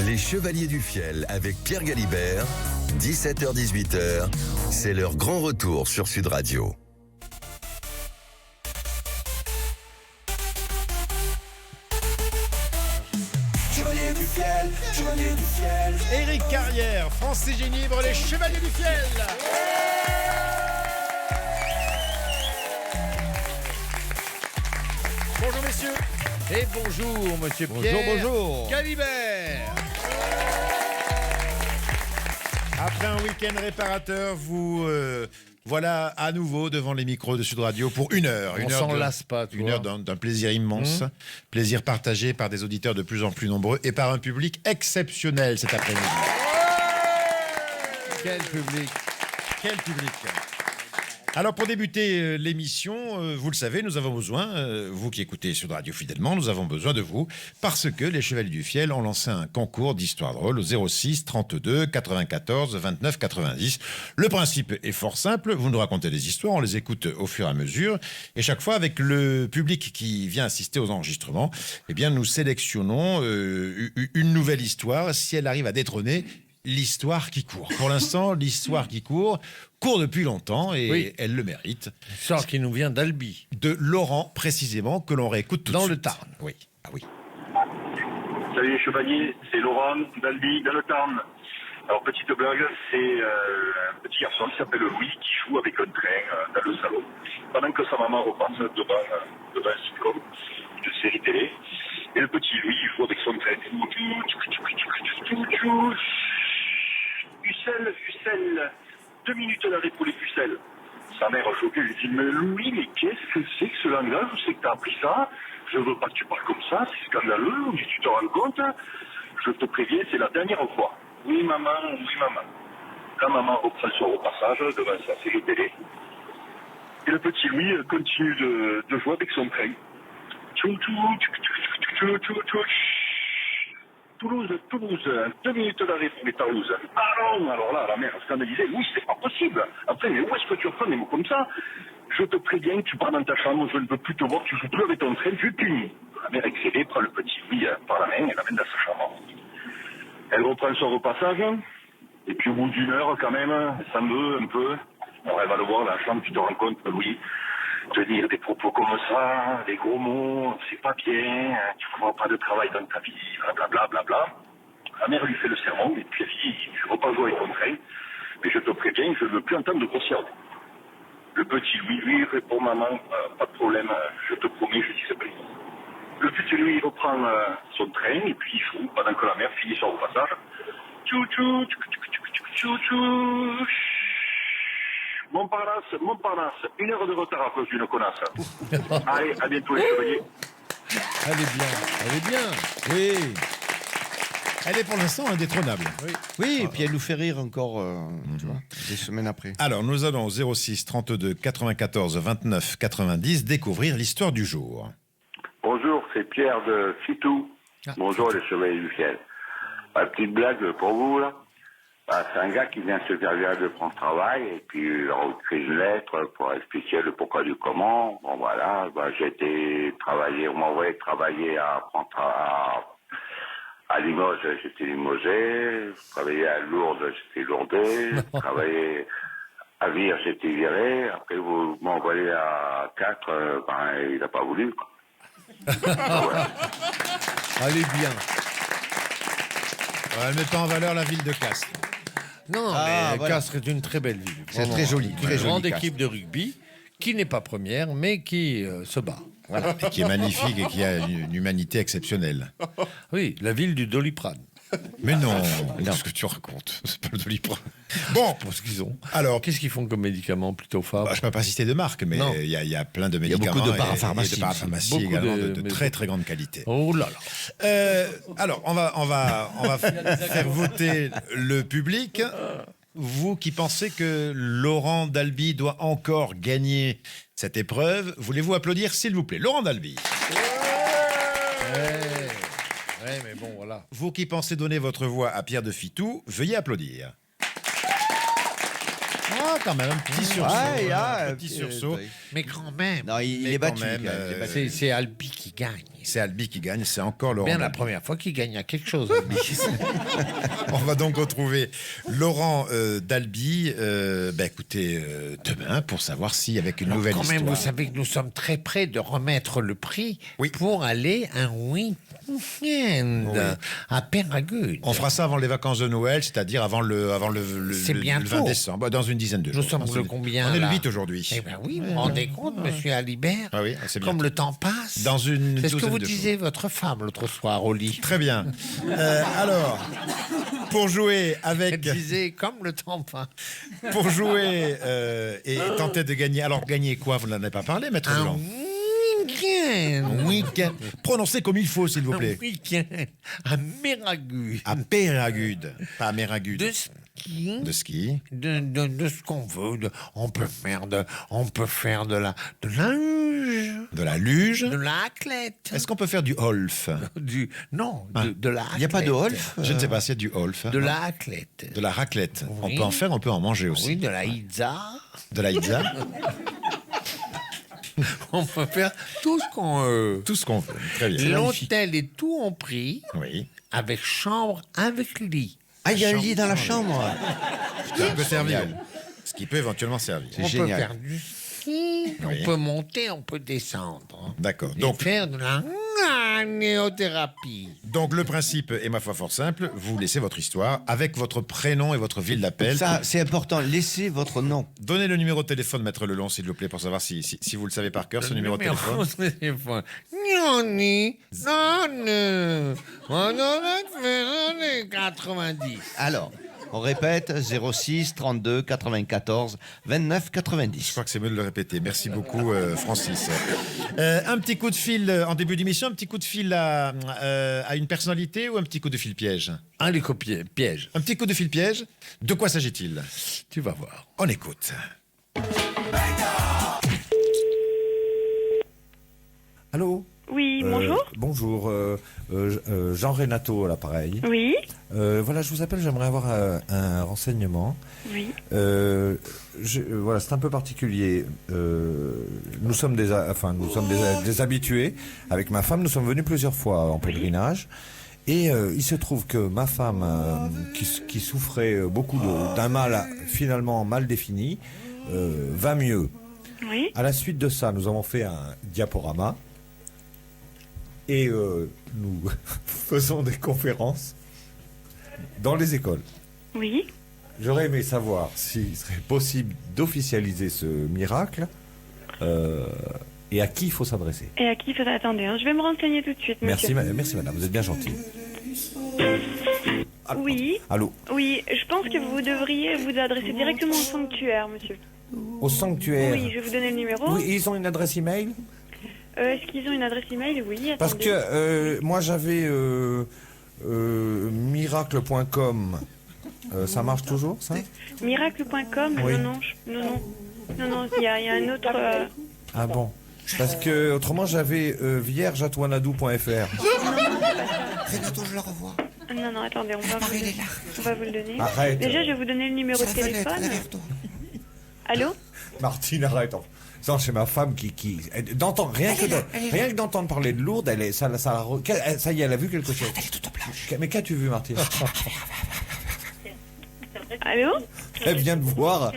Les Chevaliers du Fiel avec Pierre Galibert, 17h-18h, c'est leur grand retour sur Sud Radio. Chevaliers du Fiel, Chevaliers du Fiel. Éric Carrière, Francis Génibre, les Chevaliers du Fiel. Bonjour messieurs. Et bonjour monsieur Pierre. Bonjour. Galibert. Après un week-end réparateur, vous voilà à nouveau devant les micros de Sud Radio pour une heure. On s'en lasse pas, tu vois. Une heure d'un plaisir immense. Plaisir partagé par des auditeurs de plus en plus nombreux et par un public exceptionnel cet après-midi. Quel public. Quel public! Alors pour débuter l'émission, vous le savez, nous avons besoin, vous qui écoutez Sud Radio fidèlement, nous avons besoin de vous parce que les Chevaliers du Fiel ont lancé un concours d'histoire drôle au 06 32 94 29 90. Le principe est fort simple, vous nous racontez des histoires, on les écoute au fur et à mesure et chaque fois avec le public qui vient assister aux enregistrements, eh bien nous sélectionnons une nouvelle histoire si elle arrive à détrôner l'histoire qui court. Pour l'instant, l'histoire qui court depuis longtemps et Oui. elle le mérite. Sort qui nous vient d'Albi. De Laurent, précisément, que l'on réécoute tout de Dans suite. le Tarn. Oui. Ah oui. Salut les chevaliers, c'est Laurent d'Albi, dans le Tarn. Alors petite blague, c'est un petit garçon qui s'appelle Louis qui joue avec un train dans le salon. Pendant que sa maman repasse devant un sitcom, une série télé. Et le petit Louis il joue avec son train. Ucelle, 2 minutes d'arrêt pour les pucelles. Sa mère choquée lui dit mais Louis, mais qu'est-ce que c'est que ce langage? Où c'est que t'as appris ça? Je veux pas que tu parles comme ça, c'est scandaleux. Mais tu te rends compte? Je te préviens, c'est la dernière fois. Oui maman, oui maman. La maman reprend son repassage devant sa série télé. Et le petit Louis continue de jouer avec son train. Toulouse, 2 minutes d'arrêt pour les Toulouse. Ah non, alors là, la mère scandalisée, oui, c'est pas possible. Après, mais où est-ce que tu reprends des mots comme ça? Je te préviens, tu pars dans ta chambre, je ne veux plus te voir, tu joues plus avec ton train, tu punis. La mère excédée prend le petit Louis par la main et l'amène dans sa chambre. Elle reprend son repassage, et puis au bout d'une heure, quand même, elle s'en veut un peu. Alors elle va le voir dans la chambre, tu te rends compte, Louis, tenir des propos comme ça, des gros mots, c'est pas bien, tu ne feras pas de travail dans ta vie, blablabla, blablabla. La mère lui fait le sermon, et puis elle dit, tu ne vas pas jouer avec ton train, mais je te préviens, je ne veux plus entendre de grossièreté. Le petit Louis, lui, répond, maman, pas de problème, je te promets, je dis c'est pris. Le petit Louis, il reprend son train, et puis il joue, pendant que la mère finit son repassage. Tchou-tchou, tchou-tchou, Montparnasse, 1 heure de retard à cause d'une connasse. Allez, à bientôt les chevaliers. Elle est bien. Oui. Elle est pour l'instant indétrônable. Oui, et puis elle nous fait rire encore, tu vois, des semaines après. Alors, nous allons au 06 32 94 29 90 découvrir l'histoire du jour. Bonjour, c'est Pierre de Fitou. Bonjour les chevaliers du ciel. Une petite blague pour vous là. C'est un gars qui vient se faire virer de prendre travail et puis il a écrit une lettre pour expliquer le pourquoi du comment. Bon voilà, j'ai été travailler, on m'a envoyé travailler à Limoges, j'étais limogé, travailler à Lourdes, j'étais lourdé, travailler à Vire, j'étais viré, après vous m'envoyez à 4, il n'a pas voulu quoi. Voilà. Elle est bien. Elle met pas en valeur la ville de Castres. Non, mais voilà. Castres est une très belle ville. C'est Vraiment, très joli, Une très joli, grande Castres. équipe de rugby qui n'est pas première, mais qui se bat. Voilà. Et qui est magnifique et qui a une humanité exceptionnelle. Oui, la ville du Doliprane. Mais non, qu'est-ce que tu racontes? C'est pas le Doliprane. Bon, Parce qu'ils ont. alors, Qu'est-ce qu'ils font comme médicaments plutôt je ne peux pas citer de marque, mais Non. il y a plein de y a médicaments. beaucoup de et parapharmacie. de parapharmacie Beaucoup également de- de très très grande qualité. Oh là là. Alors, on va faire voter le public. Vous qui pensez que Laurent d'Albi doit encore gagner cette épreuve, voulez-vous applaudir s'il vous plaît? Laurent d'Albi. Ouais, mais bon, voilà. Vous qui pensez donner votre voix à Pierre de Fitou, veuillez applaudir. Ah, quand même, un petit sursaut. Ah, il y a un petit sursaut. Mais quand même, Non, il Mais est battu. quand même, quand même, il est battu. c'est Albi qui gagne. C'est Albi qui gagne, c'est encore Laurent. Bien la Albi. première fois qu'il gagne à quelque chose, Albi. On va donc retrouver Laurent d'Albi, écoutez, demain pour savoir si avec une Alors, nouvelle quand même, histoire. vous savez que nous sommes très près de remettre le prix Oui. pour aller un week-end à Péragude. On fera ça avant les vacances de Noël, c'est-à-dire avant le C'est le bientôt. 20 décembre, dans une dizaine de jours. Nous sommes Dans le une- combien On est le là 8 aujourd'hui. Eh bien oui, vous vous rendez compte, monsieur Alibert, Ah oui, c'est comme bientôt. le temps passe. Dans une C'est ce que douzaine vous de disiez votre femme l'autre soir au lit. Très bien. Alors, pour jouer Elle avec, disait comme le temps passe. pour jouer et tenter de gagner. Alors, gagner quoi? Vous n'en avez pas parlé, maître Un Blanc. week-end. Week-end. Prononcez comme il faut, s'il vous Un plaît. week-end à Méragude. À Péragude, pas à Méragude. De ski. De ski. De ce qu'on veut. On peut faire de la luge, De la luge. de la raclette. Est-ce qu'on peut faire du holf? Non, Ah. de la Il n'y a pas de raclette. Holf Je ne sais pas s'il y a du holf. De la raclette. De la raclette. Oui. On peut en faire, on peut en manger aussi. Oui, de la pizza. De la pizza. On peut faire tout ce qu'on veut. Tout ce qu'on veut. Très bien. L'hôtel est tout en prix, Oui. avec chambre, avec lit. Ah, il y a un lit dans la chambre. Ça peut servir. Ce qui peut éventuellement servir. C'est On génial. peut faire du ski, Oui. on peut monter, on peut descendre. D'accord. Et Donc, faire de la néothérapie. donc, le principe est, ma foi, fort simple. Vous laissez votre histoire avec votre prénom et votre ville d'appel. Ça, c'est important. Laissez votre nom. Donnez le numéro de téléphone, maître Lelon, s'il vous plaît, pour savoir si vous le savez par cœur, ce numéro de téléphone. de téléphone. Noni, non, on aurait fait dans les 90. Alors, on répète 06 32 94 29 Je 90. crois que c'est mieux de le répéter. Merci beaucoup, Francis. Un petit coup de fil en début d'émission, un petit coup de fil à une personnalité ou un petit coup de fil piège? Un les copier, piège. Un petit coup de fil piège. De quoi s'agit-il? Tu vas voir. On écoute. Allô. Oui, bonjour. Bonjour, Jean Renato à l'appareil. Oui, Voilà, je vous appelle, j'aimerais avoir un renseignement. oui. Voilà, c'est un peu particulier. Nous sommes des habitués. Avec ma femme, nous sommes venus plusieurs fois en pèlerinage. Et il se trouve que ma femme, qui souffrait beaucoup d'un mal finalement mal défini, va mieux. Oui, À la suite de ça, nous avons fait un diaporama et nous faisons des conférences dans les écoles. oui. J'aurais aimé savoir s'il serait possible d'officialiser ce miracle et à qui il faut s'adresser. Et à qui faudrait attendre hein, je vais me renseigner tout de suite, Merci, monsieur. merci madame, vous êtes bien gentille. Allô. Oui, Allô, oui. Je pense que vous devriez vous adresser directement au sanctuaire, monsieur. au sanctuaire. Oui, je vais vous donner le numéro. Oui, ils ont une adresse email? Est-ce qu'ils ont une adresse email? Oui, Parce attendez. que moi j'avais miracle.com. Ça marche toujours, ça? Miracle.com? Oui. Non, non, il y a un autre... Ah bon? Parce que autrement j'avais viergeatoinadou.fr. Renato, je le revois. Non, attendez, on va vous le donner. Arrête. Déjà, je vais vous donner le numéro de téléphone. Allô? Martine, arrête. Non, c'est ma femme qui d'entendre rien que d'entendre parler de Lourdes, ça y est, elle a vu quelque chose. Elle est toute blanche. Mais qu'as-tu vu, Martine? Allô? Elle vient de voir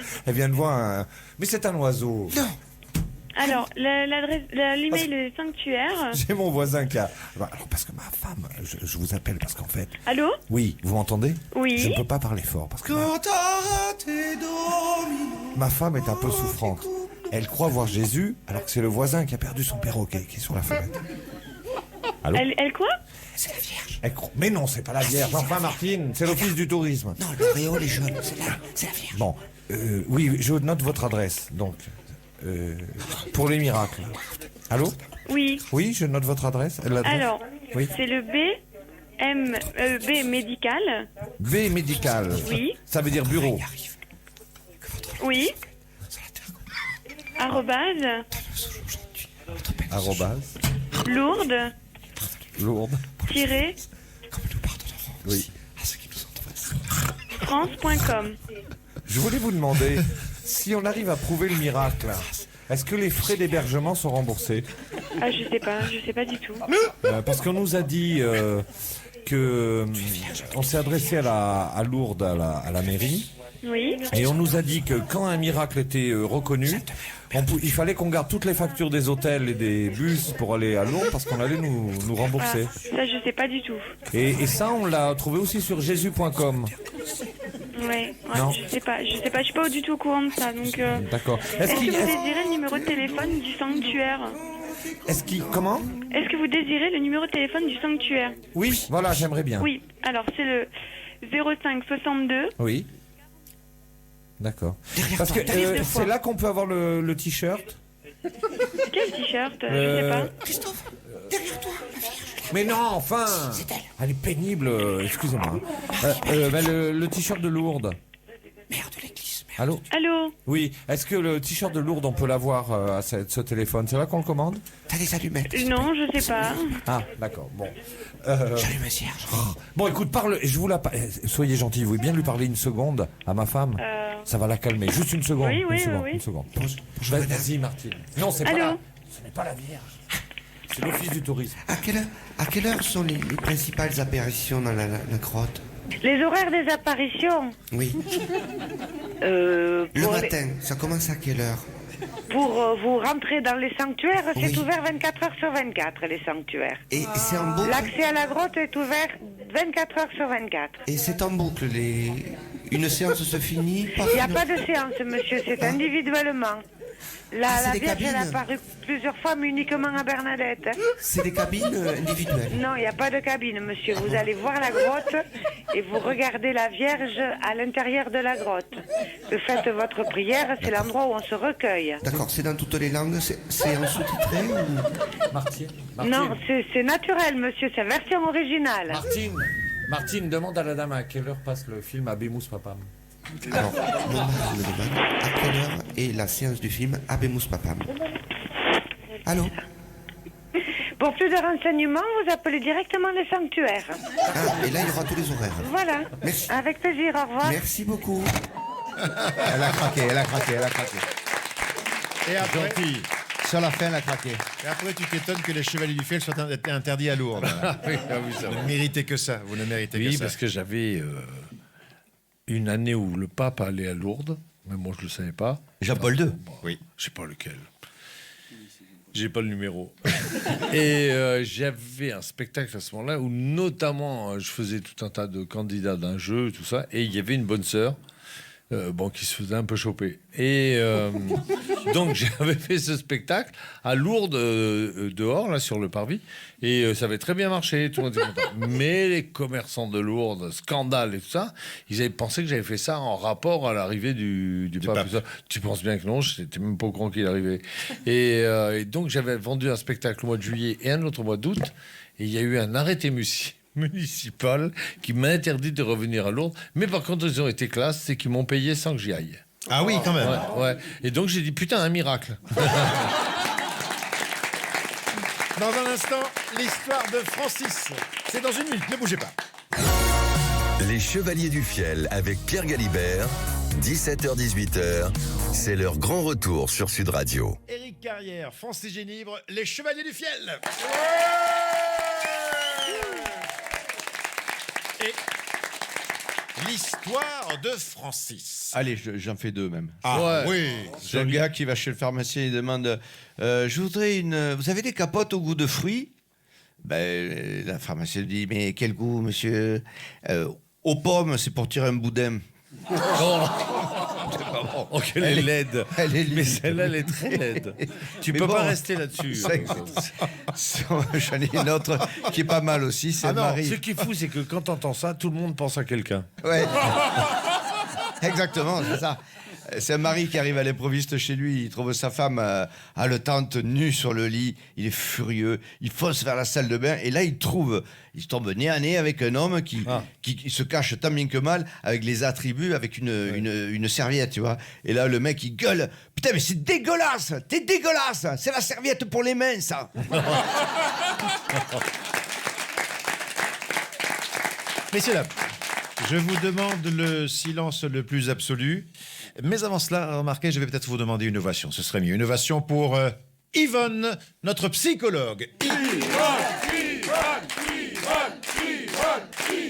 un. Mais c'est un oiseau. Non. Alors, l'email est sanctuaire. J'ai mon voisin qui a. Alors parce que ma femme, je vous appelle parce qu'en fait. Allô? Oui, vous m'entendez? Oui. Je ne peux pas parler fort parce que ma femme est un peu souffrante. Elle croit voir Jésus alors que c'est le voisin qui a perdu son perroquet qui est sur la fenêtre. Allô? Elle quoi? C'est la Vierge. Mais non, c'est pas la Vierge. Enfin, Martine, c'est l'office du tourisme. Non, l'auréole est jaune. C'est la Vierge. Bon, oui, je note votre adresse. Donc, pour les miracles. Allô? Oui. Oui, je note votre adresse. L'adresse. Alors, Oui. c'est le B médical. B médical. Oui. Ça veut dire bureau. Oui. Arrobase. Arrobase. Lourdes. Lourde. Tiré. Oui. France.com. Je voulais vous demander, si on arrive à prouver le miracle, est-ce que les frais d'hébergement sont remboursés? Ah, je sais pas du tout. Parce qu'on nous a dit que on s'est adressé à Lourdes, à la mairie, Oui. et on nous a dit que quand un miracle était reconnu, il fallait qu'on garde toutes les factures des hôtels et des bus pour aller à Lourdes parce qu'on allait nous Ah, rembourser. ça, je sais pas du tout. Et ça, on l'a trouvé aussi sur jésus.com. Ouais, Non. je sais pas, je suis pas du tout au courant de ça, donc... D'accord. Est-ce que vous désirez le numéro de téléphone du sanctuaire? Comment? Est-ce que vous désirez le numéro de téléphone du sanctuaire? Oui, voilà, j'aimerais bien. Oui, alors c'est le 05 62. Oui. D'accord. Parce que c'est là qu'on peut avoir le t-shirt. Quel t-shirt? Je sais pas. Christophe, derrière toi. Mais non, enfin. Elle est pénible, excusez-moi. Le t-shirt de Lourdes. Mère de l'église. Allô? Allô? Oui, est-ce que le t-shirt de Lourdes, on peut l'avoir à ce téléphone? C'est là qu'on le commande? T'as des allumettes. Non, je sais pas. Ah, d'accord, bon. J'allume un cierge. Bon, écoute, soyez gentil, vous voulez bien lui parler une seconde à ma femme? Ça va la calmer, juste une seconde. Oui, oui, une seconde, oui. une seconde. Bonjour, madame. Vas-y, Martine. Non, c'est pas Allô? la... Ce n'est pas la Vierge. C'est l'office du tourisme. À quelle heure sont les principales apparitions dans la grotte? Les horaires des apparitions, Oui. Le matin, ça commence à quelle heure? pour vous rentrer dans les sanctuaires, c'est Oui. ouvert 24 heures sur 24, les sanctuaires. Et c'est en boucle? L'accès à la grotte est ouvert 24 heures sur 24. Et c'est en boucle, une séance se finit? Il n'y a pas de séance, monsieur, c'est individuellement. Ah, La c'est des Vierge, elle a cabines. apparu plusieurs fois, mais uniquement à Bernadette. C'est des cabines individuelles? Non, il n'y a pas de cabine, monsieur. Vous allez voir la grotte et vous regardez la Vierge à l'intérieur de la grotte. Vous faites votre prière, c'est l'endroit où on se recueille. D'accord, c'est dans toutes les langues, c'est en sous-titré ou... Martine. Non, c'est naturel, monsieur, c'est version originale. Martine, demande à la dame à quelle heure passe le film Abemus Papam. Alors, mon mari me demande à quelle heure est la séance du film Abemus Papam. Allô? Pour plus de renseignements, vous appelez directement les sanctuaires. Ah, et là, il y aura tous les horaires. Voilà. Merci. Avec plaisir, au revoir. Merci beaucoup. Elle a craqué. Et après, Sur la fin, elle a craqué. et après, tu t'étonnes que les chevaliers du fiel soient interdits à Lourdes. Oui, ça Vous va. ne méritez que ça. Vous ne méritez que Oui, ça. parce que j'avais une année où le pape allait à Lourdes, mais moi je ne le savais pas. Jean-Paul II. Oui. Je sais pas lequel. J'ai pas le numéro. Et j'avais un spectacle à ce moment-là où notamment je faisais tout un tas de candidats d'un jeu, tout ça, et il y avait une bonne sœur. Qui se faisait un peu choper. Et donc j'avais fait ce spectacle à Lourdes, dehors, là, sur le parvis, et ça avait très bien marché, tout le monde était content. Mais les commerçants de Lourdes, scandale et tout ça, ils avaient pensé que j'avais fait ça en rapport à l'arrivée du pape. pape. Tu penses bien que non, je n'étais même pas au courant qu'il arrivait. Et donc j'avais vendu un spectacle au mois de juillet et un autre au mois d'août, et il y a eu un arrêté municipal qui m'a interdit de revenir à Lourdes. Mais par contre, ils ont été classe, c'est qu'ils m'ont payé sans que j'y aille. Ah oui, quand même. Ouais. Et donc, j'ai dit, putain, un miracle. Dans un instant, l'histoire de Francis. C'est dans une minute, ne bougez pas. Les Chevaliers du Fiel avec Pierre Galibert, 17h-18h, c'est leur grand retour sur Sud Radio. Éric Carrière, Francis Génibre, les Chevaliers du Fiel. Et l'histoire de Francis. Allez, j'en fais deux même. Ah oui. C'est un gars qui va chez le pharmacien et demande je voudrais une. Vous avez des capotes au goût de fruits? Ben, la pharmacienne dit mais quel goût, monsieur? Aux pommes, c'est pour tirer un boudin. Oh, qu'elle est laide. Elle est Mais celle-là, elle est très laide. Tu Mais peux bon, pas rester là-dessus. J'en ai une autre qui est pas mal aussi, c'est Ah non, Marie. ce qui est fou, c'est que quand t'entends ça, tout le monde pense à quelqu'un. Ouais. Exactement, c'est ça. C'est un mari qui arrive à l'improviste chez lui, il trouve sa femme haletante, nue sur le lit, il est furieux, il fonce vers la salle de bain et là il tombe nez à nez avec un homme qui se cache tant bien que mal avec les attributs, avec une serviette, tu vois. Et là le mec il gueule, putain mais c'est dégueulasse, t'es dégueulasse, c'est la serviette pour les mains ça. Messieurs, dames, je vous demande le silence le plus absolu. Mais avant cela, remarquez, je vais peut-être vous demander une ovation. Ce serait mieux. Une ovation pour Yvonne, notre psychologue.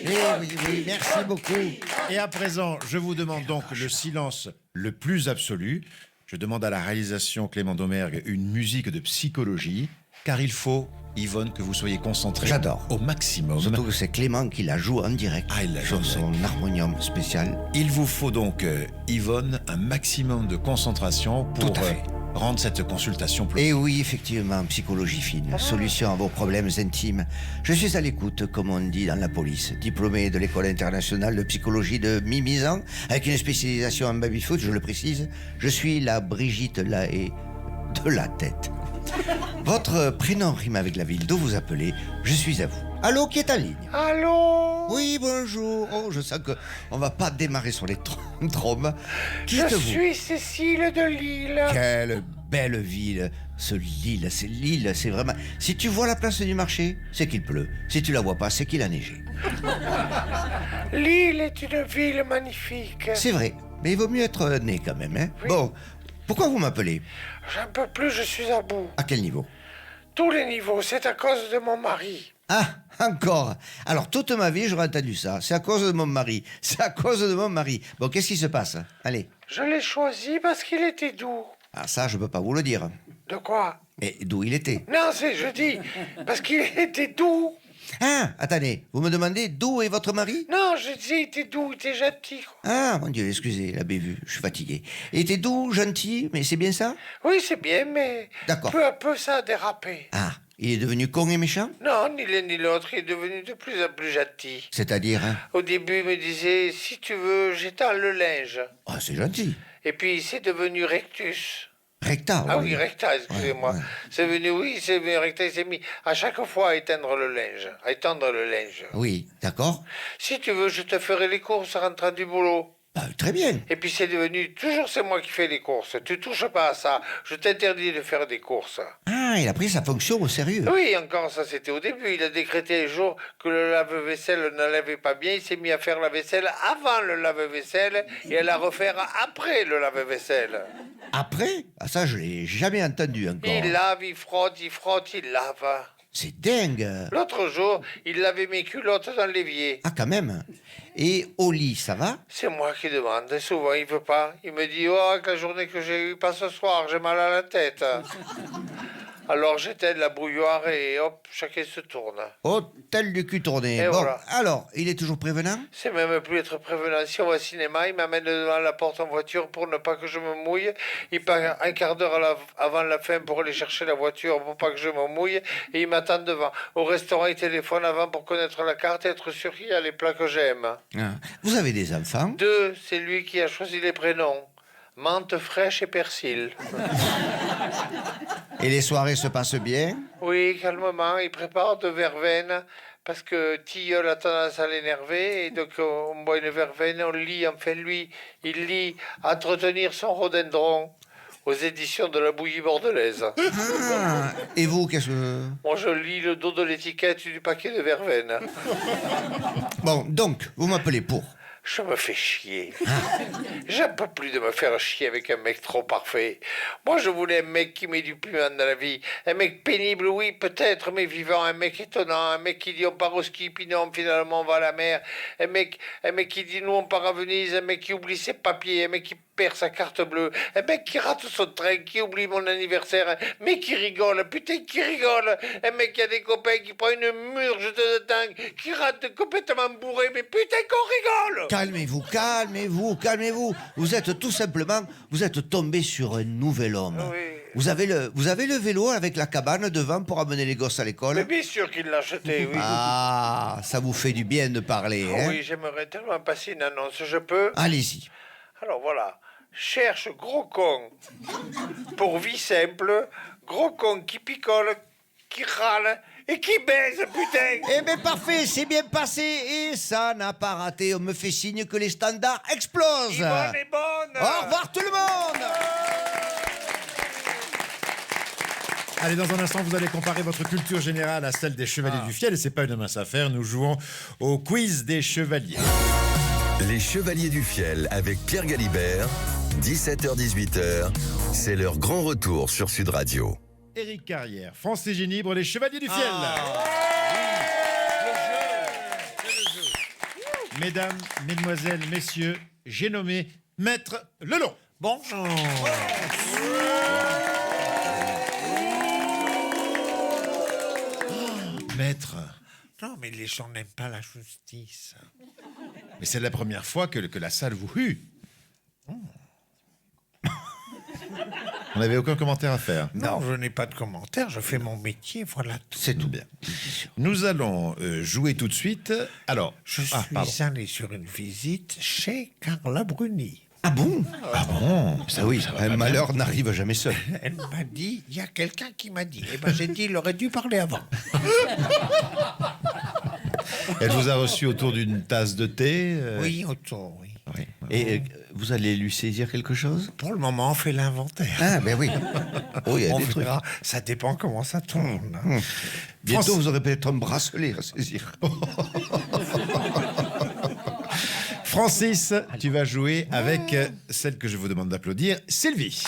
Oui, merci beaucoup. Et à présent, je vous demande donc le silence le plus absolu. Je demande à la réalisation Clément Domergue une musique de psychologie, car il faut, Yvonne, que vous soyez concentrée. J'adore. Au maximum. Surtout que c'est Clément qui la joue en direct. Ah, il la joue sur son harmonium spécial. Il vous faut donc, Yvonne, un maximum de concentration pour Tout à fait. rendre cette consultation plus... Et oui, effectivement, psychologie fine, solution à vos problèmes intimes. Je suis à l'écoute, comme on dit dans la police, diplômé de l'école internationale de psychologie de Mimizan, avec une spécialisation en baby-foot, je le précise. Je suis la Brigitte Lahaye de la tête. Votre prénom rime avec la ville, d'où vous appelez. Je suis à vous. Allô, qui est en ligne? Allô? Oui, bonjour. Oh, je sens que on va pas démarrer sur les trombes. Qui êtes-vous? Je suis Cécile de Lille. Quelle belle ville. Ce Lille, c'est vraiment... Si tu vois la place du marché, c'est qu'il pleut. Si tu la vois pas, c'est qu'il a neigé. Lille est une ville magnifique. C'est vrai, mais il vaut mieux être né quand même, hein? Oui. Bon, pourquoi vous m'appelez? J'en peux plus, je suis à bout. À quel niveau? Tous les niveaux, c'est à cause de mon mari. Ah, encore. Alors, toute ma vie, j'aurais entendu ça. C'est à cause de mon mari. C'est à cause de mon mari. Bon, qu'est-ce qui se passe? Allez. Je l'ai choisi parce qu'il était doux. Ah, ça, je peux pas vous le dire. De quoi? Et d'où il était? Non, je dis, parce qu'il était doux. Ah, attendez, vous me demandez d'où est votre mari? Non, je disais, il était doux, il était gentil. Ah, mon Dieu, excusez, la bévue, je suis fatigué. Il était doux, gentil, mais c'est bien ça? Oui, c'est bien, mais D'accord. peu à peu, ça a dérapé. Ah, il est devenu con et méchant? Non, ni l'un ni l'autre, il est devenu de plus en plus gentil. C'est-à-dire, hein? Au début, il me disait, si tu veux, j'étends le linge. Ah, c'est gentil. Et puis, c'est devenu rectus. Recta, Ah oui, recta, excusez-moi. Ouais, ouais. C'est venu recta, il s'est mis à chaque fois à étendre le linge. Oui, d'accord. Si tu veux, je te ferai les courses rentrant du boulot. Bah, très bien. Et puis c'est devenu, toujours c'est moi qui fais les courses. Tu touches pas à ça, je t'interdis de faire des courses. Ah, il a pris sa fonction au sérieux. Oui, encore ça c'était au début. Il a décrété un jour que le lave-vaisselle ne lavait pas bien. Il s'est mis à faire la vaisselle avant le lave-vaisselle et à la refaire après le lave-vaisselle. Après? Ah, ça, je l'ai jamais entendu encore. Il lave, il frotte, il lave. C'est dingue. L'autre jour, il lavait mes culottes dans l'évier. Ah, quand même. Et au lit, ça va? C'est moi qui demande. Souvent, il veut pas. Il me dit, oh, avec la journée que j'ai eue, pas ce soir, j'ai mal à la tête. Alors j'éteins la bouilloire et hop, chacun se tourne. Oh, tel du cul tourné. Et Bon, voilà. alors, il est toujours prévenant? C'est même plus être prévenant. Si on va au cinéma, il m'amène devant la porte en voiture pour ne pas que je me mouille. Il part un quart d'heure avant la fin pour aller chercher la voiture pour pas que je me mouille. Et il m'attend devant. Au restaurant, il téléphone avant pour connaître la carte et être sûr qu'il y a les plats que j'aime. Ah. Vous avez des enfants? 2, c'est lui qui a choisi les prénoms. Menthe fraîche et persil. Et les soirées se passent bien? Oui, calmement, il prépare de verveine parce que Tilleul a tendance à l'énerver et donc on boit une verveine, on lit, enfin lui, il lit Entretenir son rhododendron aux éditions de la Bouillie Bordelaise. Ah, et vous, qu'est-ce que... Moi, je lis le dos de l'étiquette du paquet de verveine. Bon, donc, vous m'appelez pour... Je me fais chier. J'en peux plus de me faire chier avec un mec trop parfait. Moi, je voulais un mec qui met du piment dans la vie. Un mec pénible, oui, peut-être, mais vivant. Un mec étonnant. Un mec qui dit on part au ski, puis non, finalement, on va à la mer. Un mec qui dit nous, on part à Venise. Un mec qui oublie ses papiers. Un mec qui perd sa carte bleue. Un mec qui rate son train, qui oublie mon anniversaire. Un mec qui rigole, putain, qui rigole. Un mec qui a des copains, qui prend une murge de dingue, qui rate complètement bourré, mais putain qu'on rigole. Calmez-vous, calmez-vous, calmez-vous. Vous êtes tout simplement, vous êtes tombé sur un nouvel homme. Oui. Vous avez le vélo avec la cabane devant pour amener les gosses à l'école? Mais bien sûr qu'il l'a acheté, oui. Ah, ça vous fait du bien de parler, hein? Oui, j'aimerais tellement passer une annonce, je peux? Allez-y. Alors voilà, cherche gros con pour vie simple, gros con qui picole, qui râle et qui baise, putain. Eh bien parfait, c'est bien passé et ça n'a pas raté. On me fait signe que les standards explosent. Yvonne est bonne. Au revoir tout le monde. Allez, dans un instant, vous allez comparer votre culture générale à celle des Chevaliers du Fiel. Et c'est pas une mince affaire, nous jouons au quiz des Chevaliers. Les Chevaliers du Fiel avec Pierre Galibert, 17h-18h, c'est leur grand retour sur Sud Radio. Éric Carrière, Francis Génibre, les Chevaliers du Fiel. Mesdames, mesdemoiselles, messieurs, j'ai nommé Maître Lelon. Bonjour. Maître, Non, mais les gens n'aiment pas la justice. mais c'est la première fois que la salle vous hue. On n'avait aucun commentaire à faire. Non, je n'ai pas de commentaire, je fais mon métier, voilà tout. C'est tout bien. Nous allons jouer tout de suite. Alors, Je suis allé sur une visite chez Carla Bruni. Ah bon? Ah bon? Ça oui, un malheur n'arrive jamais seul. Elle m'a dit, il y a quelqu'un qui m'a dit. Eh ben j'ai dit, il aurait dû parler avant. Elle vous a reçu autour d'une tasse de thé. Oui, autour, oui. Oui. Et vous allez lui saisir quelque chose? Pour le moment, on fait l'inventaire. Ah, ben oui. Oh, il y a On des trucs. verra, ça dépend comment ça tourne. Bientôt, vous aurez peut-être un bracelet à saisir. Francis, tu vas jouer avec celle que je vous demande d'applaudir, Sylvie.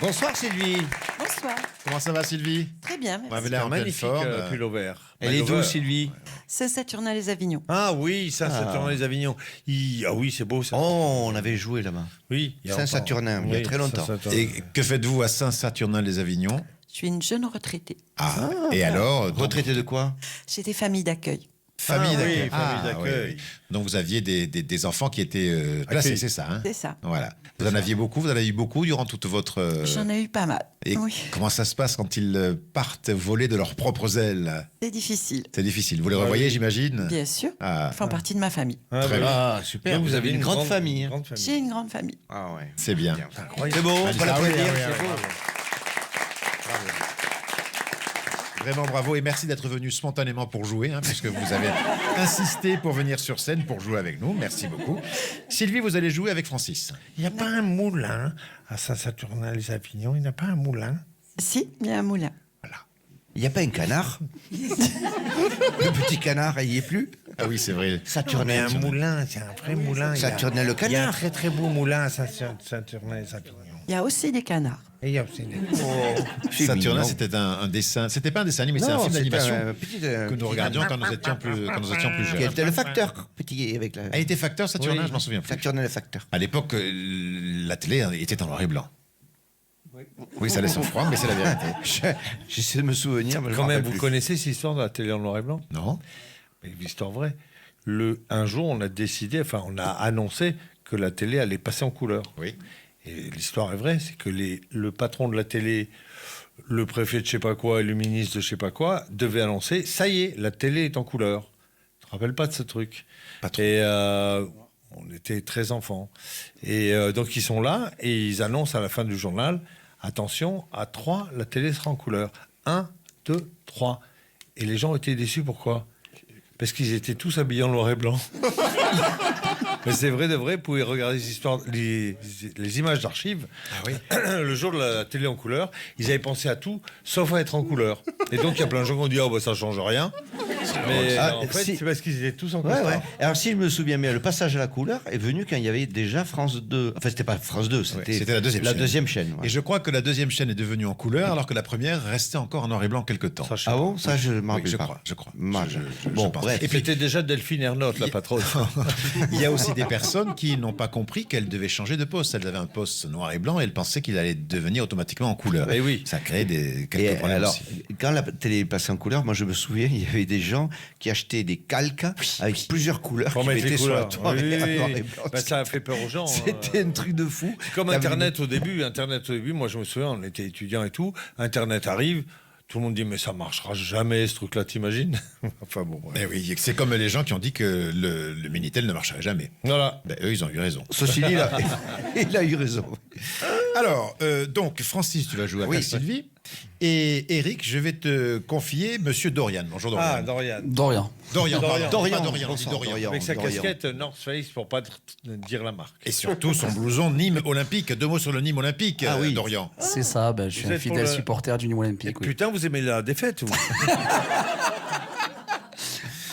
Bonsoir Sylvie. Bonsoir. Comment ça va, Sylvie? Très bien, Vous merci. avez l'air en pleine Magnifique forme. pull au vert. Elle est d'où Sylvie? C'est Saturnin-les-Avignon. Ah oui, ça, Ah. Saturnin-les-Avignon. Ah oui, c'est beau ça. Oh, on avait joué là-bas. Oui. il y a Saint-Saturnin, il y a Oui, très longtemps. Saint-Saturnin. Et que faites-vous à Saint-Saturnin-les-Avignon? Je suis une jeune retraitée. Ah, et alors donc, Retraité de quoi? J'étais famille d'accueil. famille Ah oui, d'accueil. famille d'accueil. oui. Donc vous aviez des enfants qui étaient placés, Accueillis. c'est ça, hein? C'est ça. Voilà. Vous en aviez beaucoup, vous en avez eu beaucoup durant toute votre... J'en ai eu pas mal. Et Oui, comment ça se passe quand ils partent voler de leurs propres ailes? c'est difficile. C'est difficile. Vous les revoyez, j'imagine? Bien sûr. Ah, Ils font partie de ma famille. Ah, Très oui. bien. Ah, super. Donc, Vous avez une grande famille. hein. J'ai une grande famille. Ah ouais. c'est bien. C'est beau, on peut l'applaudir. C'est beau. Vraiment bravo et merci d'être venu spontanément pour jouer, hein, puisque vous avez insisté pour venir sur scène pour jouer avec nous. Merci beaucoup. Sylvie, vous allez jouer avec Francis. Il n'y a pas un moulin à Saint-Saturnin-les-Avignon, il n'y a pas un moulin. Si, il y a un moulin. Il n'y a pas un canard? Le petit canard, il n'y est plus? Ah oui, c'est vrai. Mais Saturnin. un moulin, c'est un vrai moulin. Il y a- Saturnin le Il y a un canard. très très beau moulin à Saint-Saturnin-les-Avignon. Il y a aussi des canards. Et il y a aussi des... C'est Saturnin, mignon. c'était un dessin. C'était pas un dessin animé, c'est un Non, film c'était d'animation un petit, que nous regardions quand nous étions plus Qui jeunes. était le facteur petit avec la. Ah, il était facteur, Saturnin, Oui. je m'en souviens plus. Saturnin le facteur. À l'époque, la télé était en noir et blanc. Oui, ça laisse au froid, mais c'est la vérité. J'essaie de me souvenir, mais je Quand me même, rappelle vous plus. connaissez cette histoire de la télé en noir et blanc? Non? Mais une histoire vraie. Un jour, on a décidé, enfin, on a annoncé que la télé allait passer en couleur. Oui. Et l'histoire est vraie, c'est que le patron de la télé, le préfet de je sais pas quoi et le ministre de je sais pas quoi devaient annoncer, ça y est, la télé est en couleur. Tu te rappelles pas de ce truc? Pas trop. Et on était très enfants. Et donc ils sont là et ils annoncent à la fin du journal, attention, à 3, la télé sera en couleur. 1, 2, 3. Et les gens étaient déçus, pourquoi? Parce qu'ils étaient tous habillés en noir et blanc. Mais c'est vrai de vrai, vous pouvez regarder les images d'archives. Ah oui. Le jour de la télé en couleur, ils avaient pensé à tout, sauf à être en couleur. Et donc il y a plein de gens qui ont dit, oh bah ça change rien. Mais Ah, en fait, si- c'est parce qu'ils étaient tous en Ouais, couleur. ouais. Alors, si je me souviens bien, le passage à la couleur est venu quand il y avait déjà France 2. Enfin, c'était pas France 2, c'était la deuxième chaîne. ouais. Et je crois que la deuxième chaîne est devenue en couleur, alors que la première restait encore en noir et blanc quelque temps. Ah bon? Ça, je m'en Oui, rappelle je pas. crois, je crois. Moi, Bon, bon, pense. bref. Et puis c'était déjà Delphine Ernotte, la patronne. Il y a aussi des personnes qui n'ont pas compris qu'elles devaient changer de poste. Elles avaient un poste noir et blanc et elles pensaient qu'il allait devenir automatiquement en couleur. Et oui. Ça crée Et quelques problèmes alors, aussi. quand la télé est passée en couleur, moi je me souviens, il y avait des gens qui achetaient des calques avec plusieurs couleurs Pour qui mettre les mettaient sur la couleurs. toile Oui, oui, en noir oui. et blanc. Bah, ça a fait peur aux gens. C'était un truc de fou. C'est comme Il y avait Internet au début. Internet au début, moi je me souviens, on était étudiants et tout. Internet arrive, tout le monde dit mais ça marchera jamais ce truc-là, t'imagines? Enfin bon. Eh oui, c'est comme les gens qui ont dit que le Minitel ne marcherait jamais. Voilà. Ben, eux, ils ont eu raison. Ceci dit, il a eu raison. Alors, donc, Francis, tu vas jouer à Oui. Sylvie. Et Eric, je vais te confier Monsieur Dorian. Bonjour Dorian. Ah, Dorian. Dorian, pardon. Dorian. Pas Dorian, on dit Bonsoir, Dorian. Dorian. Avec sa Dorian. casquette North Face pour pas dire la marque. Et surtout son blouson Nîmes Olympique. 2 mots sur le Nîmes Olympique, Ah oui. Dorian. C'est ça, je suis Vous un êtes pour fidèle le- supporter du Nîmes Olympique. Oui. Putain, vous aimez la défaite, vous?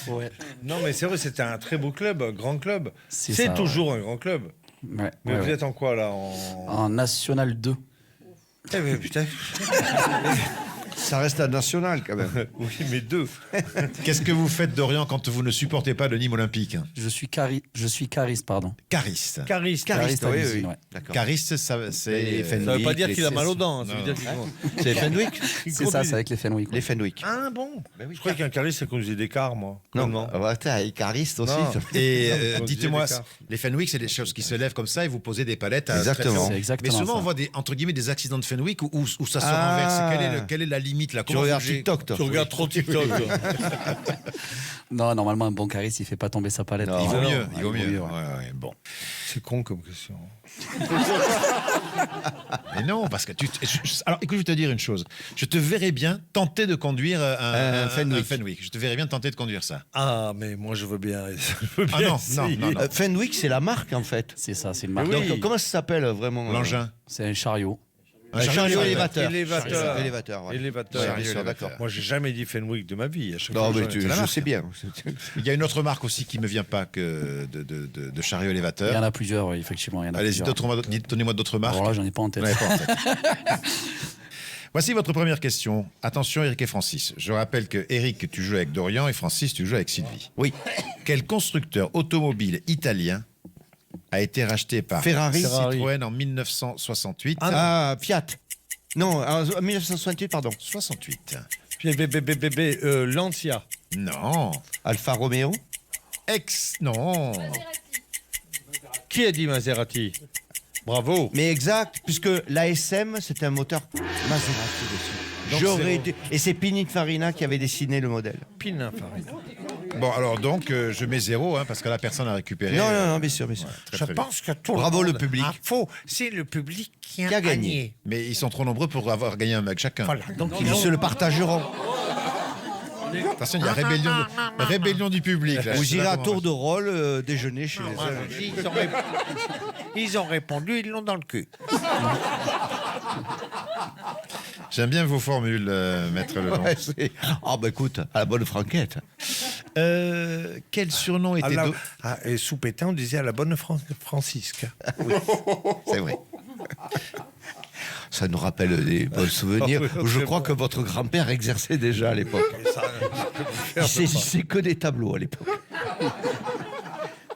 Ouais. Non, mais c'est vrai, c'était un très beau club, un grand club. C'est C'est ça, toujours un grand club. Ouais, Mais ouais, vous ouais. êtes en quoi, là En National 2. Eh ben, putain. Ça reste un national quand même. Oui, mais 2. Qu'est-ce que vous faites, Dorian, quand vous ne supportez pas le Nîmes Olympique? Je suis cariste, pardon. Cariste. Cariste. Cariste à oui, l'usine, oui. ouais. D'accord. Cariste, ça, c'est... Les Ça veut pas dire les qu'il a mal aux dents. Non, Ça veut dire qu'il... C'est Fenwick. C'est ça, c'est avec les Fenwick. Les Fenwick. Ah bon. Je croyais qu'un cariste, ça conduisait des cars, moi. Non, attends, les caristes aussi. Non. Et On dites-moi, disait des les Fenwick, c'est des choses qui se lèvent comme ça et vous posez des palettes à Exactement. très fort. C'est exactement Mais souvent, ça. on voit des, entre guillemets, des accidents de Fenwick où ça se Ah. renverse. Quelle est la limite là? Tu Comment regardes vous gérez- TikTok, toi. Tu regardes trop TikTok. toi. Non, normalement, un bon cariste, il fait pas tomber sa palette. Non. Il vaut Non, mieux, il vaut mieux. ouais. Ouais, bon. C'est con comme question. Mais non, parce que alors, écoute, je vais te dire une chose. Je te verrais bien tenter de conduire un Fenwick. Je te verrais bien tenter de conduire ça. Ah, mais moi, je veux bien. Je veux Ah bien non, essayer. non. Fenwick, c'est la marque en fait. C'est ça, c'est une marque. Oui. Donc, comment ça s'appelle vraiment L'engin. C'est un chariot. Un chariot élévateur. Élévateur. Élévateur, voilà. Élévateur. Ouais, Chariot bien sûr, élévateur. d'accord. Moi, j'ai jamais dit Fenwick de ma vie. À chaque Non, fois, mais c'est la je marque. sais bien. Il y a une autre marque aussi qui me vient pas que de chariot Il y en élévateur. a plusieurs, oui, effectivement. Il y en a Allez-y, plusieurs. donnez-moi d'autres marques. Alors là, j'en ai pas en tête. Vous n'avez pas en tête. Voici votre première question. Attention, Eric et Francis. Je rappelle que Eric, tu joues avec Dorian et Francis, tu joues avec Sylvie. Oui. Quel constructeur automobile italien a été racheté par Ferrari. Citroën en 1968? Ah, Fiat. Non, en 1968, pardon. 68. Lancia. Non. Alfa Romeo. Non. Qui a dit Maserati? Bravo. Mais exact, puisque l'ASM, c'était un moteur Maserati dessus. Donc, J'aurais c'est été... Et c'est Pininfarina qui avait dessiné le modèle. Pininfarina. Bon, alors donc, je mets 0, parce que la personne a récupéré. Non, bien sûr, bien sûr. Très, Je très bien. pense que tout Bravo le le monde public. a faux. C'est le public qui a Qui a gagné. gagné. Mais ils sont trop nombreux pour avoir gagné un mec chacun. Voilà. Donc Ils se le partageront. Attention, il y a rébellion du public. Là. Vous Je sais irez pas à comment tour de rôle déjeuner chez les voilà. Ils ont répondu, ils l'ont dans le cul. J'aime bien vos formules, Maître Leblanc. Ouais, ah bah écoute, à la bonne franquette. Quel surnom était... Et sous Pétain, on disait à la bonne Francisque. C'est vrai. Ça nous rappelle des bons souvenirs. Je crois que votre grand-père exerçait déjà à l'époque. Il saisissait que des tableaux à l'époque.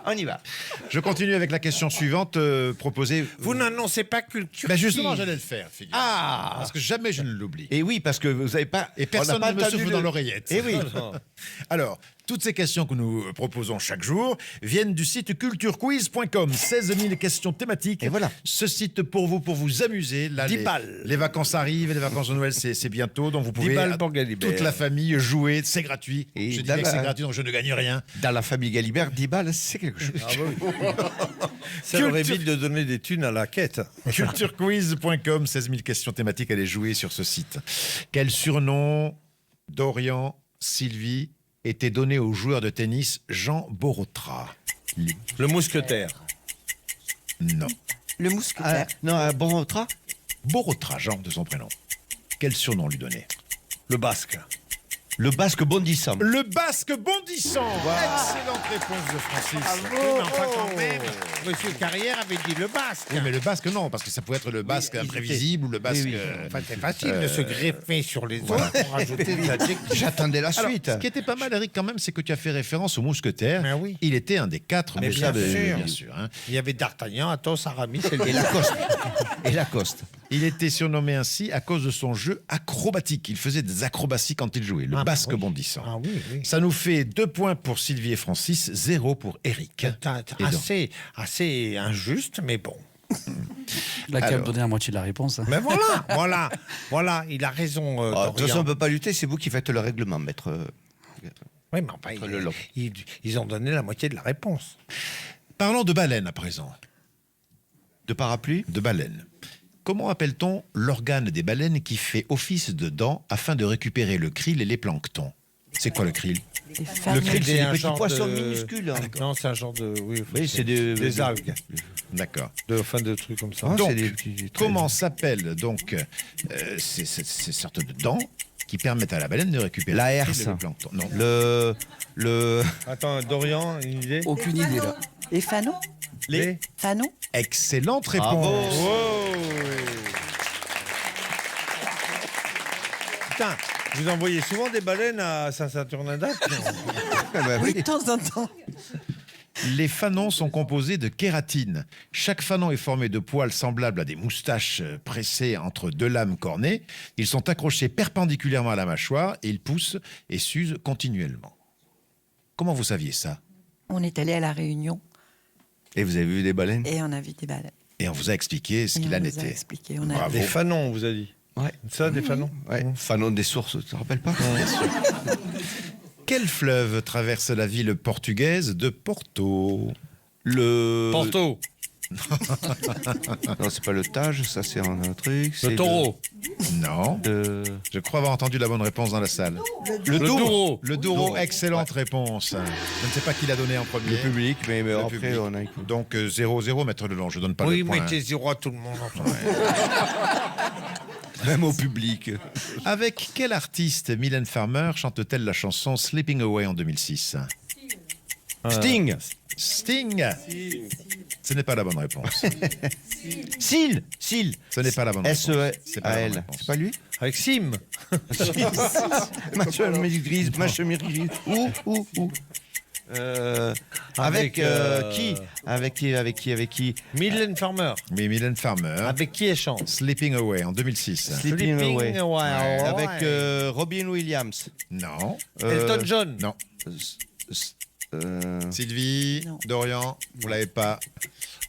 On y va. Je continue avec la question suivante proposée. Vous n'annoncez pas culture. Ben justement, j'allais le faire, figure. Ah. Parce que jamais je ne l'oublie. Et oui, parce que vous n'avez pas... Et personne ne me souffle dans l'oreillette. Et oui. Alors, toutes ces questions que nous proposons chaque jour viennent du site culturequiz.com. 16 000 questions thématiques. Et voilà. Ce site pour vous amuser. Là, 10 les, balles. les vacances arrivent, les vacances de Noël, c'est bientôt. Donc vous 10 pouvez, balles pour Galibert. toute la famille, jouer. C'est gratuit. Et Je dis dans bien que c'est la- gratuit, donc je ne gagne rien. Dans la famille Galibert, 10 balles, c'est quelque chose. Ah bah oui. Ça leur évite de donner des thunes à la quête. Culturequiz.com, 16 000 questions thématiques, allez jouer sur ce site. Quel surnom Dorian, Sylvie, était donné au joueur de tennis Jean Borotra? Le mousquetaire. Non. Le mousquetaire. Non, Borotra. Borotra, Jean de son prénom. Quel surnom lui donnait? Le basque. Le basque bondissant. Le basque bondissant. Excellente réponse de Francis. Oui, mais enfin, quand même, Monsieur Carrière avait dit le basque. Oui, mais le basque, non, parce que ça pouvait être le basque imprévisible ou le basque... Enfin, c'est facile de se greffer sur les autres pour rajouter des adjectifs. J'attendais la Alors, suite. ce qui était pas mal, Eric, quand même, c'est que tu as fait référence au mousquetaire. Mais oui. Il était un des 4 Mais mousquetaires. bien sûr. Bien sûr, hein. Il y avait D'Artagnan, Athos, Aramis et Et Lacoste. Et Lacoste. Il était surnommé ainsi à cause de son jeu acrobatique. Il faisait des acrobaties quand il jouait, le basque bondissant. Ah oui, oui. Ça nous fait 2 points pour Sylvie et Francis, 0 pour Eric. C'est assez injuste, mais bon. Là, qui a Alors. donné la moitié de la réponse. Hein. Mais voilà, il a raison. Ah, de toute Dorian. façon, on ne peut pas lutter, c'est vous qui faites le règlement, maître. Oui, mais enfin, ils ont donné la moitié de la réponse. Parlons de baleine à présent. De parapluie? De baleine. Comment appelle-t-on l'organe des baleines qui fait office de dent afin de récupérer le krill et les planctons? C'est quoi le krill? Le krill, c'est un des petits genre poissons de- minuscules. hein. Non, c'est un genre de. Oui, c'est Des algues. D'accord. De trucs comme ça. Ah, Donc, c'est des petits- comment s'appellent donc ces sortes de dents qui permettent à la baleine de récupérer La le herse. plancton. Non. Le... Attends, Dorian, une idée? Aucune idée là. Les fanons? Les Fanons? Excellente Bravo. réponse. Putain, vous envoyez souvent des baleines à Saint-Saturnin-d'Ac? Oui, de temps en temps. Les fanons sont composés de kératine. Chaque fanon est formé de poils semblables à des moustaches pressées entre deux lames cornées. Ils sont accrochés perpendiculairement à la mâchoire et ils poussent et s'usent continuellement. Comment vous saviez ça? On est allé à la Réunion Et vous avez vu des baleines? et on a vu des baleines. Et on vous a expliqué ce Et qu'il on en nous a était. expliqué, on a Bravo. Des fanons, on vous a dit. Ouais. Ça, des fanons? Ouais. Fanon des sources, tu te rappelles pas? Quel fleuve traverse la ville portugaise de Porto? Le... Porto. Non, c'est pas le Tage, ça c'est un truc. Le taureau. Non. Je crois avoir entendu la bonne réponse dans la salle. Le Douro. Le Douro, excellente réponse. Je ne sais pas qui l'a donné en premier. Le public, mais Le après public. on a écouté. Donc 0-0, maître Delon, je donne pas Oui, le point. mettez 0 à tout le monde. Même au public. Avec quel artiste Mylène Farmer chante-t-elle la chanson Sleeping Away en 2006? Sting. Sting. Ce n'est pas la bonne réponse. Sil. Ce n'est pas la bonne réponse. C'est pas la bonne S-E-A-L. réponse. C'est pas lui? Avec Sim. Ma chemise grise, ma chemise grise. Où avec qui? Avec qui? Mylène Farmer. Mais Mylène Farmer. Avec qui elle chante? Sleeping Away en 2006. Sleeping Away. Ouais. Avec Robin Williams. Non. Elton John. Non. Sylvie, Non. Dorian, vous l'avez pas.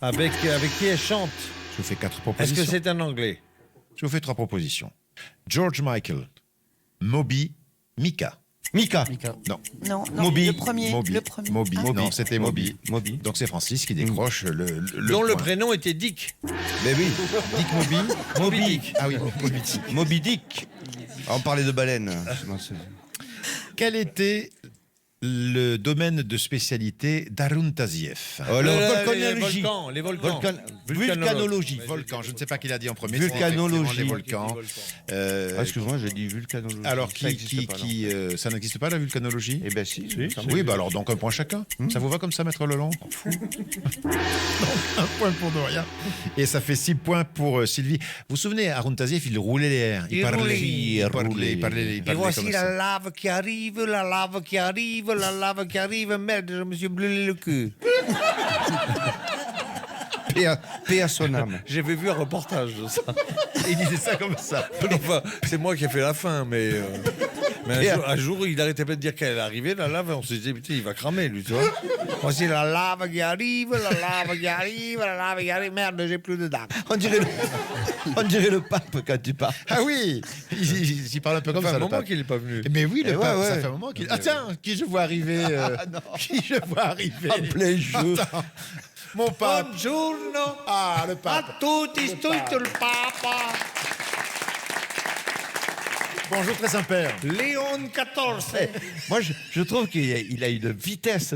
Avec qui elle chante? Je vous fais 4 Est-ce propositions. que c'est un anglais? Je vous fais 3 propositions. George Michael, Moby, Mika. Mika. Non. Non, non, Moby. le premier. Moby. Le premier. Moby. Ah. Non, c'était Moby. Moby. Donc c'est Francis qui décroche le Dont le point. prénom était Dick. Mais oui. Dick Moby. Moby Dick. Ah oui, Moby Dick. Moby Dick. On parlait de baleines. Quel était le domaine de spécialité d'Arun Taziev? Les volcans. Vulcanologie. Volcan, je ne sais pas qui l'a dit en premier. Vulcanologie. C'est effectivement les volcans. Excuse-moi, j'ai dit vulcanologie. Alors, Ça existe pas, non. ça n'existe pas la vulcanologie? Eh ben si. Oui, bah alors donc un point chacun. Ça vous va comme ça, maître Lelon? Donc, un point pour Dorian. Et ça fait 6 points pour Sylvie. Vous vous souvenez, Arun Taziev, il roulait les airs. Il parlait Et voici comme la ça. lave qui arrive, la lave qui arrive, la lave qui arrive. Merde, je me suis brûlé le cul. Paix à son âme. J'avais vu un reportage de ça. Il disait ça comme ça. Enfin, c'est moi qui ai fait la fin, mais un jour, il arrêtait pas de dire qu'elle est arrivée, la lave, et on se disait, putain, il va cramer, lui, tu vois. Voici la lave qui arrive, la lave qui arrive, la lave qui arrive. Merde, j'ai plus de dame. On dirait le pape quand tu parles. Ah oui, il parle un peu comme Ça fait ça. un le moment pape. qu'il n'est pas venu. Mais oui, le Eh pape, ouais, ça ouais. fait un moment qu'il. Ah tiens, qui je vois arriver Qui je vois arriver En plein jeu. Attends, mon pape. Buongiorno Ah, le a pape. tutti, tutto il papa. Bonjour, très Saint-Père. Léon XIV. Moi, je trouve qu'il a une vitesse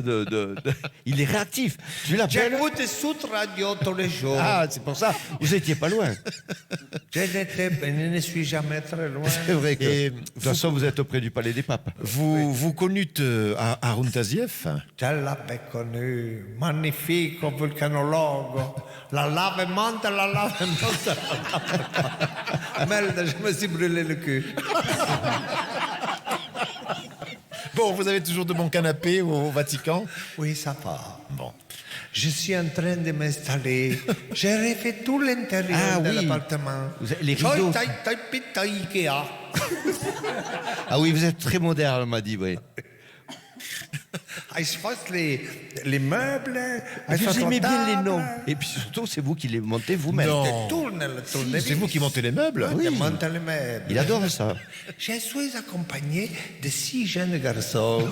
il est réactif. Tu l'appelles. J'écoute Sud Radio tous les jours. Ah, c'est pour ça. Vous étiez pas loin. Je ne suis jamais très loin. C'est vrai que. Et De toute façon, vous êtes auprès du palais des papes. vous connûtes Arun Taziev? Je l'avais connu, magnifique volcanologue. La lave monte, la lave monte. Merde, je me suis brûlé le cul. Bon, vous avez toujours de bons canapés au Vatican? Oui, ça va. Bon. Je suis en train de m'installer. J'ai refait tout l'intérieur de l'appartement. Les rideaux. Ikea. Ah oui, vous êtes très moderne, on m'a dit, oui. Je fasse les meubles. Vous aimez bien les noms. Et puis surtout, c'est vous qui les montez vous-même. Non. Tourne. C'est vous qui montez les meubles? Je monte les meubles. Il adore ça. Je suis accompagné de 6 jeunes garçons.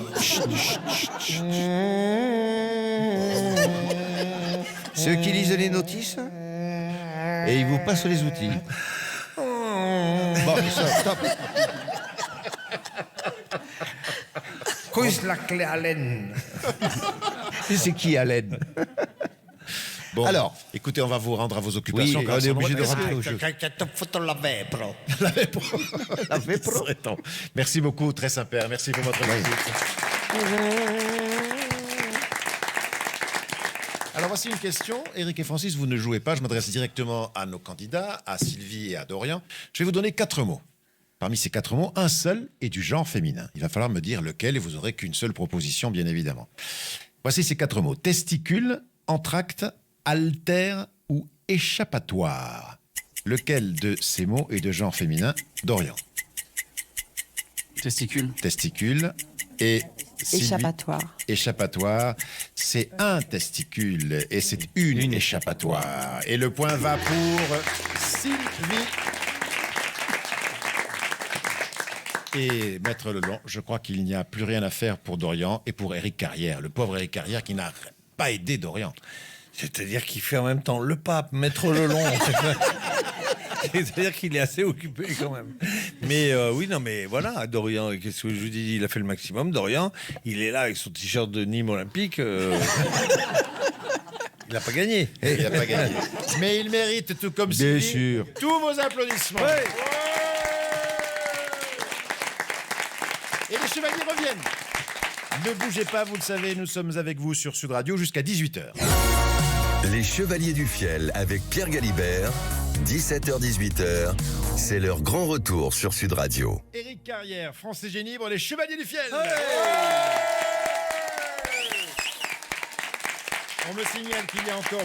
Ceux qui lisent les notices et ils vous passent les outils. Bon, ça, stop. Qu'est-ce la clé à laine? Et c'est qui, Alain? Bon, Alors, écoutez, on va vous rendre à vos occupations. Oui, on est obligé de rentrer au jeu. La vépro. La vépro. Merci beaucoup, très sympa. Merci pour votre visite. Alors voici une question. Éric et Francis, vous ne jouez pas. Je m'adresse directement à nos candidats, à Sylvie et à Dorian. Je vais vous donner 4 mots. Parmi ces 4 mots, un seul est du genre féminin. Il va falloir me dire lequel et vous n'aurez qu'une seule proposition, bien évidemment. Voici ces 4 mots. Testicule, entracte, altère ou échappatoire. Lequel de ces mots est de genre féminin? Dorian. Testicule. Testicule et... Sylvie. Échappatoire. Échappatoire, c'est un testicule et c'est une échappatoire. Et le point va pour Sylvie. Et Maître Lelon, je crois qu'il n'y a plus rien à faire pour Dorian et pour Éric Carrière, le pauvre Éric Carrière qui n'a pas aidé Dorian. C'est-à-dire qu'il fait en même temps le pape, Maître Lelon. C'est-à-dire qu'il est assez occupé quand même. Mais oui, non, mais voilà, Dorian, qu'est-ce que je vous dis? Il a fait le maximum. Dorian, il est là avec son t-shirt de Nîmes olympique. Il n'a pas gagné. Il n'a pas gagné. Mais il mérite, tout comme Bien Sylvie, sûr. tous vos applaudissements. Ouais. Et les chevaliers reviennent. Ne bougez pas, vous le savez, nous sommes avec vous sur Sud Radio jusqu'à 18h. Les Chevaliers du Fiel avec Pierre Galibert, 17h-18h, c'est leur grand retour sur Sud Radio. Éric Carrière, France et Génibre, les Chevaliers du Fiel. On me signale qu'il y a encore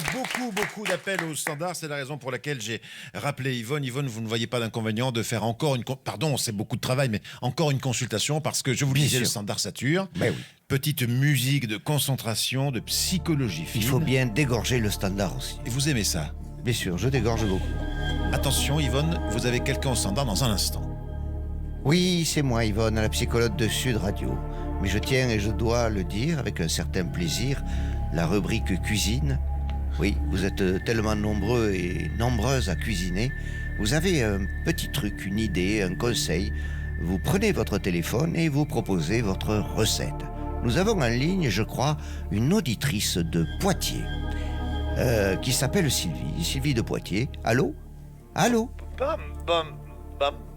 beaucoup d'appels au standard. C'est la raison pour laquelle j'ai rappelé Yvonne. Yvonne, vous ne voyez pas d'inconvénient de faire encore une... Pardon, c'est beaucoup de travail, mais encore une consultation parce que je vous le disais, le standard sature. Ben oui. Petite musique de concentration, de psychologie fine. Il faut bien dégorger le standard aussi. Et vous aimez ça? Bien sûr, je dégorge beaucoup. Attention, Yvonne, vous avez quelqu'un au standard dans un instant. Oui, c'est moi, Yvonne, la psychologue de Sud Radio. Mais je tiens et je dois le dire avec un certain plaisir, la rubrique cuisine. Oui, vous êtes tellement nombreux et nombreuses à cuisiner. Vous avez un petit truc, une idée, un conseil. Vous prenez votre téléphone et vous proposez votre recette. Nous avons en ligne, je crois, une auditrice de Poitiers qui s'appelle Sylvie. Sylvie de Poitiers. Allô? Allô?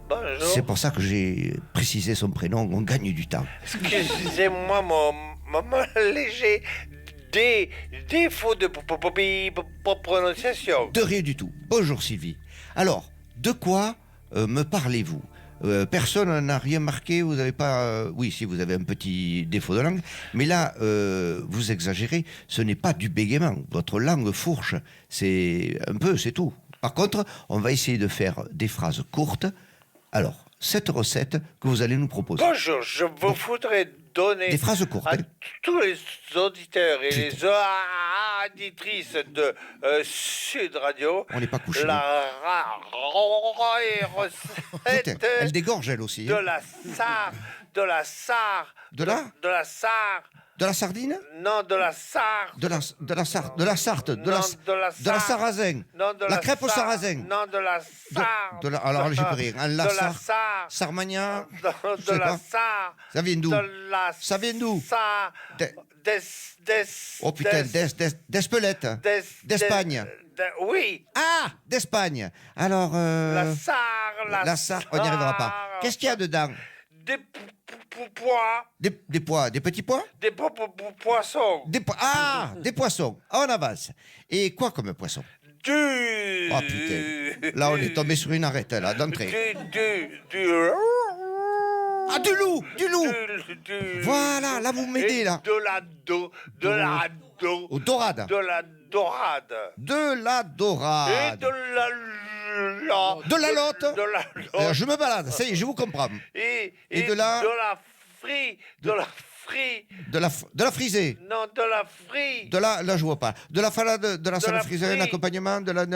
Bonjour. C'est pour ça que j'ai précisé son prénom, on gagne du temps. Excusez-moi, mon léger défaut de prononciation. De rien du tout. Bonjour Sylvie. Alors, de quoi me parlez-vous? Personne n'a rien marqué, vous n'avez pas... oui, si, vous avez un petit défaut de langue, mais là, vous exagérez, ce n'est pas du bégaiement. Votre langue fourche, c'est un peu, c'est tout. Par contre, on va essayer de faire des phrases courtes. Alors, cette recette que vous allez nous proposer. Bonjour, je vous voudrais donner des phrases courtes, à hein. tous les auditeurs et les auditrices de Sud Radio. On n'est pas couché. La recette. Elle dégorge elle aussi. De Hein. la sarre. De la sarre. De la De la sarre. De la sardine? Non, de la sarre. De la Sarthe, de la Sarthe, de la sarrasin. Non, de la crêpe au sarre. sarrasin. Non, de la sarre. Alors, j'ai pas rien. De la sarre. Sarmagnan. De la sarre. Ça vient d'où? Ça vient d'où? Oh putain, d'Espelette. D'Espagne. Oui. Ah, d'Espagne. Alors. La sarre. La sarre, on n'y arrivera pas. Qu'est-ce qu'il y a dedans? Des pois. Des pois, des petits pois? Des poissons. Des poissons. On avance. Et quoi comme poisson? Oh putain. Là, on est tombé sur une arête, là, d'entrée. Ah, du loup. Voilà, là, vous m'aidez, là. De la dorade. De la dorade. De la lotte. Je me balade, ça y est, je vous comprends. Et de la frisée. Non, de la frie. Là, je vois pas. De la salade, de la salade frisée, un accompagnement, de la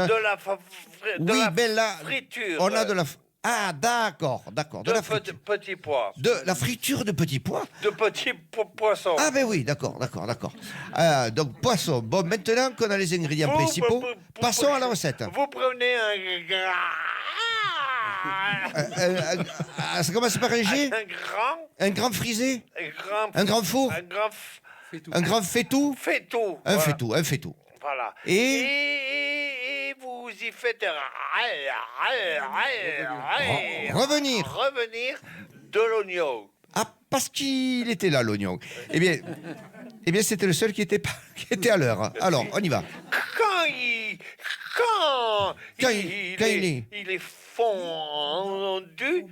friture. On a de la... Ah, d'accord. De la petits pois. De la friture de petits pois? De petits poissons. Ah, ben oui, d'accord. Donc, poisson. Bon, maintenant qu'on a les ingrédients principaux, passons à la recette. Vous prenez ça commence par un G? Un grand frisé? Un grand four? Un grand faitout? Un faitout. Voilà. Et vous y faites revenir de l'oignon. Ah, parce qu'il était là, l'oignon. Eh bien, c'était le seul qui était à l'heure. Alors, on y va. Quand il est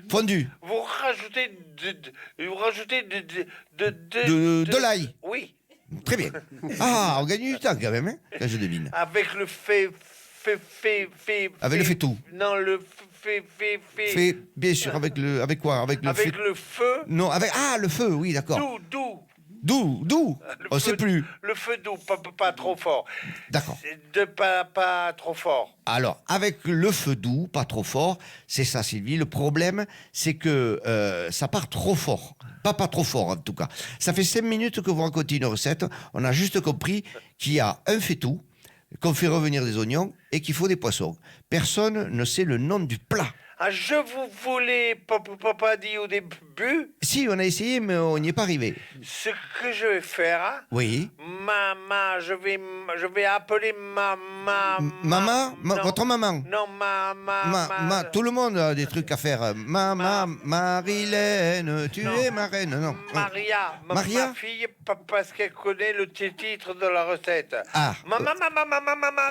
fondu, vous rajoutez de l'ail. Oui. Très bien. Ah, on gagne du temps quand même, hein, quand je devine. Avec le Avec le fait-tout. Non, le Fait, bien sûr, avec quoi? Avec le feu. Non, le feu, oui, d'accord. D'où on ne sait plus. Le feu doux, pas trop fort. D'accord. Pas trop fort. Alors, avec le feu doux, pas trop fort, c'est ça, Sylvie. Le problème, c'est que ça part trop fort. Pas trop fort, en tout cas. Ça fait 5 minutes que vous racontez une recette. On a juste compris qu'il y a un fait-tout, qu'on fait revenir des oignons et qu'il faut des poissons. Personne ne sait le nom du plat. Ah, je vous voulais pas dit au début. Si, on a essayé, mais on n'y est pas arrivé. Ce que je vais faire. Oui. Je vais appeler Maman, votre maman. Non, tout le monde a des trucs à faire. Marilène, tu es ma reine. Non. Maria. Ma fille, parce qu'elle connaît le titre de la recette. Ah. Maria.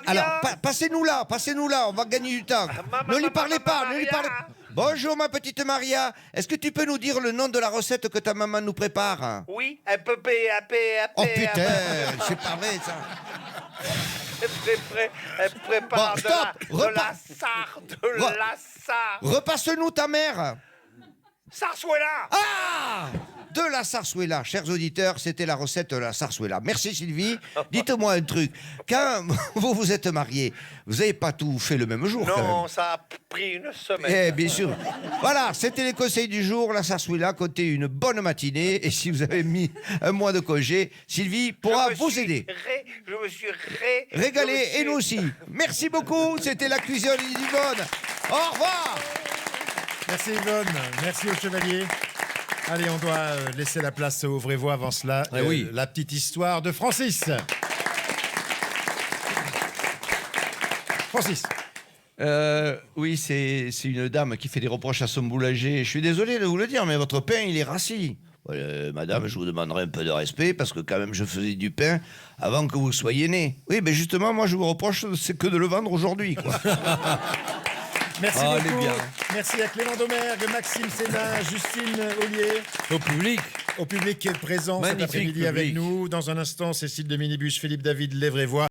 Alors, passez-nous là, on va gagner du temps. Ne lui parlez pas. Bonjour ma petite Maria, est-ce que tu peux nous dire le nom de la recette que ta maman nous prépare? Oui, Oh putain, c'est pas vrai ça. Elle prépare Bon, de la sarre. Repasse-nous ta mère. Sarsuela. Ah, de la sarsuela. Chers auditeurs, c'était la recette de la sarsuela. Merci Sylvie. Dites-moi un truc. Quand vous vous êtes mariés, vous n'avez pas tout fait le même jour? Non, ça a pris une semaine. Eh bien sûr. Voilà, c'était les conseils du jour. La sarsuela, comptez une bonne matinée. Et si vous avez mis un mois de congé, Sylvie pourra vous aider. Je me suis régalé. Et nous aussi. Merci beaucoup. C'était la cuisine d'Yvonne. Au revoir. Merci Yvonne, merci au chevalier. Allez, on doit laisser la place aux vraies voix avant cela. Oui. La petite histoire de Francis. Francis. Oui, c'est une dame qui fait des reproches à son boulanger. Je suis désolé de vous le dire, mais votre pain, il est rassis. Madame, je vous demanderai un peu de respect parce que quand même, je faisais du pain avant que vous soyez née. Oui, mais justement, moi, je vous reproche, c'est que de le vendre aujourd'hui, quoi. Merci beaucoup. Bien. Merci à Clément Domergue, Maxime Sénat, Justine Ollier. Au public qui est présent magnifique cet après-midi avec nous. Dans un instant, Cécile de Minibus, Philippe David, Les Vraies Voix.